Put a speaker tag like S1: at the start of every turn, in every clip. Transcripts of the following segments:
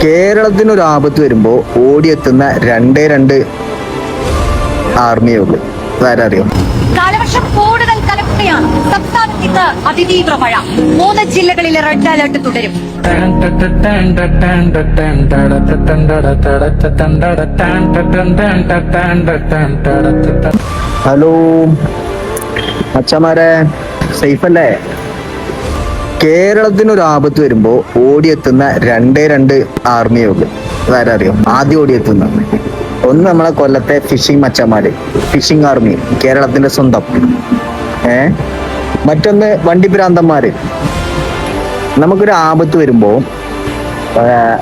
S1: കേരളത്തിനൊരു ആപത്ത് വരുമ്പോൾ ഓടിയെത്തുന്ന രണ്ടേ രണ്ട് ആർമിയേ ഉള്ളൂ. അതാരറിയോ?
S2: കാലവർഷം കൂടുതൽ കനക്കുകയാണ്. സംസ്ഥാനത്ത് ഇന്ന് അതിതീവ്ര മഴ. 3 ജില്ലകളിൽ റെഡ് അലർട്ട് തുടരും.
S1: ഹലോ അച്ഛന്മാരെ, സേഫ് അല്ലേ? കേരളത്തിനൊരു ആപത്ത് വരുമ്പോൾ ഓടിയെത്തുന്ന രണ്ടേ രണ്ട് ആർമിയേ ഉള്ളൂ. അതാരറിയോ? ആദ്യം ഓടിയെത്തുന്ന ഒന്ന് നമ്മളെ കൊല്ലത്തെ ഫിഷിംഗ് മച്ചന്മാര്, ഫിഷിംഗ് ആർമി, കേരളത്തിന്റെ സ്വന്തം. മറ്റൊന്ന് വണ്ടിഭ്രാന്തന്മാര്. നമുക്കൊരു ആപത്ത് വരുമ്പോ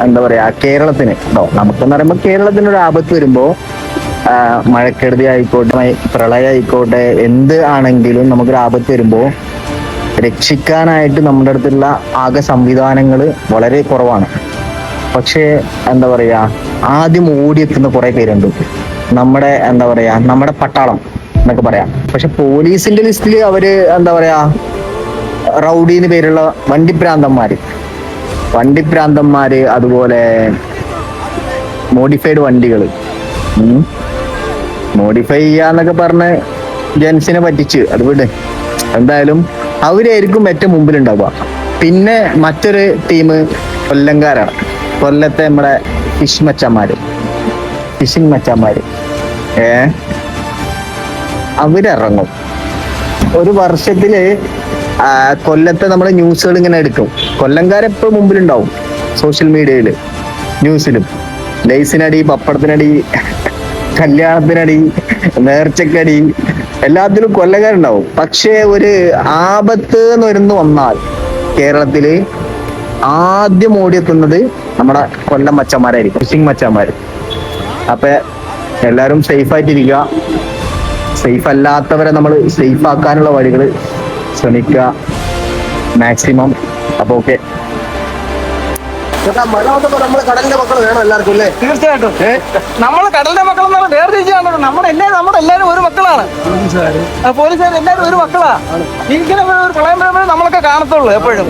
S1: എന്താ പറയാ, കേരളത്തിന് നമുക്കെന്ന് പറയുമ്പോ കേരളത്തിനൊരു ആപത്ത് വരുമ്പോ മഴക്കെടുതി ആയിക്കോട്ടെ, പ്രളയം ആയിക്കോട്ടെ, എന്ത് ആണെങ്കിലും നമുക്കൊരു ആപത്ത് വരുമ്പോ രക്ഷിക്കാനായിട്ട് നമ്മുടെ അടുത്തുള്ള ആകെ സംവിധാനങ്ങൾ വളരെ കുറവാണ്. പക്ഷേ എന്താ പറയാ, ആദ്യം ഓടിയെത്തുന്ന കുറെ പേരുണ്ട്. നമ്മുടെ എന്താ പറയാ, നമ്മുടെ പട്ടാളം എന്നൊക്കെ പറയാം. പക്ഷെ പോലീസിന്റെ ലിസ്റ്റിൽ അവര് എന്താ പറയാ, റൗഡി എന്ന് പേരുള്ള വണ്ടിഭ്രാന്തന്മാര്, അതുപോലെ മോഡിഫൈഡ് വണ്ടികൾ മോഡിഫൈ ചെയ്യാന്നൊക്കെ പറഞ്ഞ് ജെൻസിനെ പറ്റിച്ച് അത് വിട്. എന്തായാലും അവരായിരിക്കും ഏറ്റവും മുമ്പിലുണ്ടാവുക. പിന്നെ മറ്റൊരു ടീം കൊല്ലംകാരാണ്. കൊല്ലത്തെ നമ്മുടെ ഫിഷിംഗ് മച്ചന്മാര് അവരിറങ്ങും. ഒരു വർഷത്തില് കൊല്ലത്തെ നമ്മളെ ന്യൂസുകൾ ഇങ്ങനെ എടുക്കും. കൊല്ലംകാരെപ്പോഴും മുമ്പിലുണ്ടാവും, സോഷ്യൽ മീഡിയയില്, ന്യൂസിലും. ലേസിനടി, പപ്പടത്തിനടി, കല്യാണത്തിനടി, നേർച്ചക്കടി, എല്ലാത്തിലും കൊല്ലക്കാരുണ്ടാവും. പക്ഷെ ഒരു ആപത്ത് എന്ന് വന്നാൽ കേരളത്തില് ആദ്യം ഓടിയെത്തുന്നത് നമ്മുടെ കൊല്ലം മച്ചന്മാരായിരിക്കും, ഫിഷിംഗ് മച്ചന്മാര്. അപ്പൊ എല്ലാവരും സേഫ് ആയിട്ടിരിക്കുക. സേഫ് അല്ലാത്തവരെ നമ്മൾ സേഫ് ആക്കാനുള്ള വഴികൾ ശ്രമിക്കുക മാക്സിമം. അപ്പൊ ഓക്കെ,
S3: മഴ വന്നപ്പോ നമ്മള് കടലിന്റെ മക്കൾ വേണം എല്ലാവർക്കും അല്ലേ?
S4: തീർച്ചയായിട്ടും നമ്മള് കടലിന്റെ മക്കൾ എന്നുള്ള വേർതിരിച്ചാണ്. നമ്മളെല്ലാരും ഒരു മക്കളാണ്. പോലീസുകാർ എല്ലാവരും ഒരു മക്കളാ. ഇങ്ങനെ ഒരു പ്രളയം വരുമ്പോഴേ നമ്മളൊക്കെ കാണത്തുള്ളൂ എപ്പോഴും.